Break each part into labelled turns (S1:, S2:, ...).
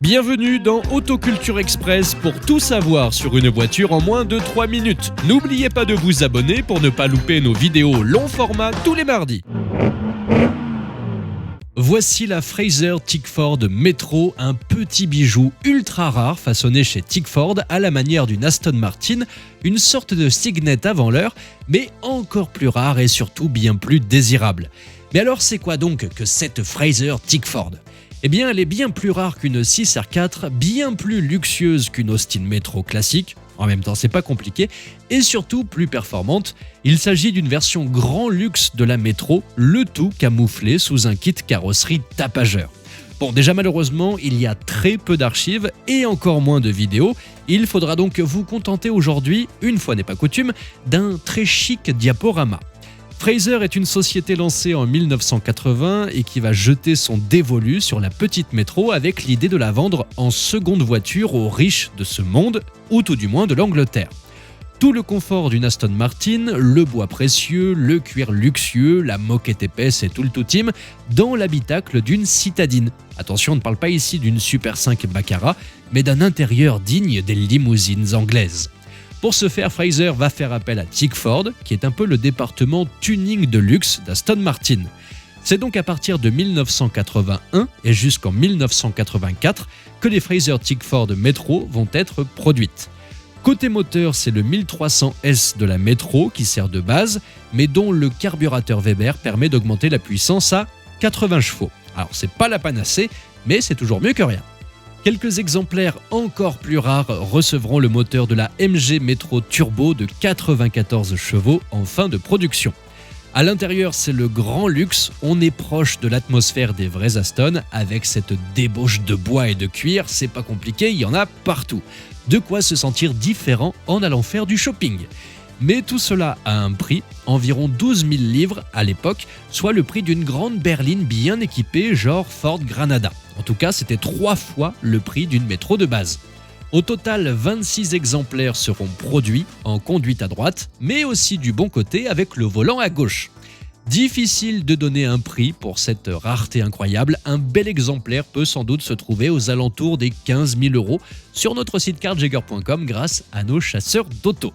S1: Bienvenue dans Autoculture Express pour tout savoir sur une voiture en moins de 3 minutes. N'oubliez pas de vous abonner pour ne pas louper nos vidéos long format tous les mardis. Voici la Fraser Tickford Metro, un petit bijou ultra rare façonné chez Tickford à la manière d'une Aston Martin, une sorte de Signet avant l'heure, mais encore plus rare et surtout bien plus désirable. Mais alors c'est quoi donc que cette Fraser Tickford ? Eh bien, elle est bien plus rare qu'une 6R4, bien plus luxueuse qu'une Austin Metro classique, en même temps c'est pas compliqué, et surtout plus performante. Il s'agit d'une version grand luxe de la Metro, le tout camouflé sous un kit carrosserie tapageur. Bon, déjà malheureusement, il y a très peu d'archives et encore moins de vidéos. Il faudra donc vous contenter aujourd'hui, une fois n'est pas coutume, d'un très chic diaporama. Fraser est une société lancée en 1980 et qui va jeter son dévolu sur la petite métro avec l'idée de la vendre en seconde voiture aux riches de ce monde, ou tout du moins de l'Angleterre. Tout le confort d'une Aston Martin, le bois précieux, le cuir luxueux, la moquette épaisse et tout le tout-team dans l'habitacle d'une citadine. Attention, on ne parle pas ici d'une Super 5 Baccarat, mais d'un intérieur digne des limousines anglaises. Pour ce faire, Fraser va faire appel à Tickford, qui est un peu le département tuning de luxe d'Aston Martin. C'est donc à partir de 1981 et jusqu'en 1984 que les Fraser Tickford Metro vont être produites. Côté moteur, c'est le 1300S de la Metro qui sert de base, mais dont le carburateur Weber permet d'augmenter la puissance à 80 chevaux. Alors c'est pas la panacée, mais c'est toujours mieux que rien. Quelques exemplaires encore plus rares recevront le moteur de la MG Metro Turbo de 94 chevaux en fin de production. À l'intérieur, c'est le grand luxe, on est proche de l'atmosphère des vrais Aston avec cette débauche de bois et de cuir, c'est pas compliqué, il y en a partout. De quoi se sentir différent en allant faire du shopping. Mais tout cela a un prix, environ 12 000 livres à l'époque, soit le prix d'une grande berline bien équipée genre Ford Granada. En tout cas, c'était 3 fois le prix d'une métro de base. Au total, 26 exemplaires seront produits en conduite à droite, mais aussi du bon côté avec le volant à gauche. Difficile de donner un prix pour cette rareté incroyable, un bel exemplaire peut sans doute se trouver aux alentours des 15 000 € sur notre site carjagger.com grâce à nos chasseurs d'auto.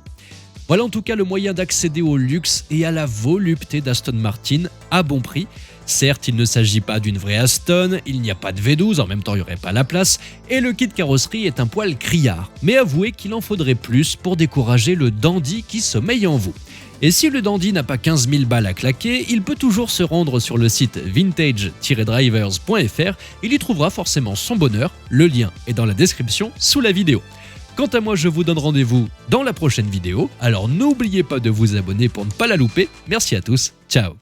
S1: Voilà en tout cas le moyen d'accéder au luxe et à la volupté d'Aston Martin à bon prix. Certes, il ne s'agit pas d'une vraie Aston, il n'y a pas de V12, en même temps il n'y aurait pas la place, et le kit carrosserie est un poil criard. Mais avouez qu'il en faudrait plus pour décourager le dandy qui sommeille en vous. Et si le dandy n'a pas 15 000 balles à claquer, il peut toujours se rendre sur le site vintage-drivers.fr, il y trouvera forcément son bonheur, le lien est dans la description sous la vidéo. Quant à moi, je vous donne rendez-vous dans la prochaine vidéo, alors n'oubliez pas de vous abonner pour ne pas la louper. Merci à tous, ciao.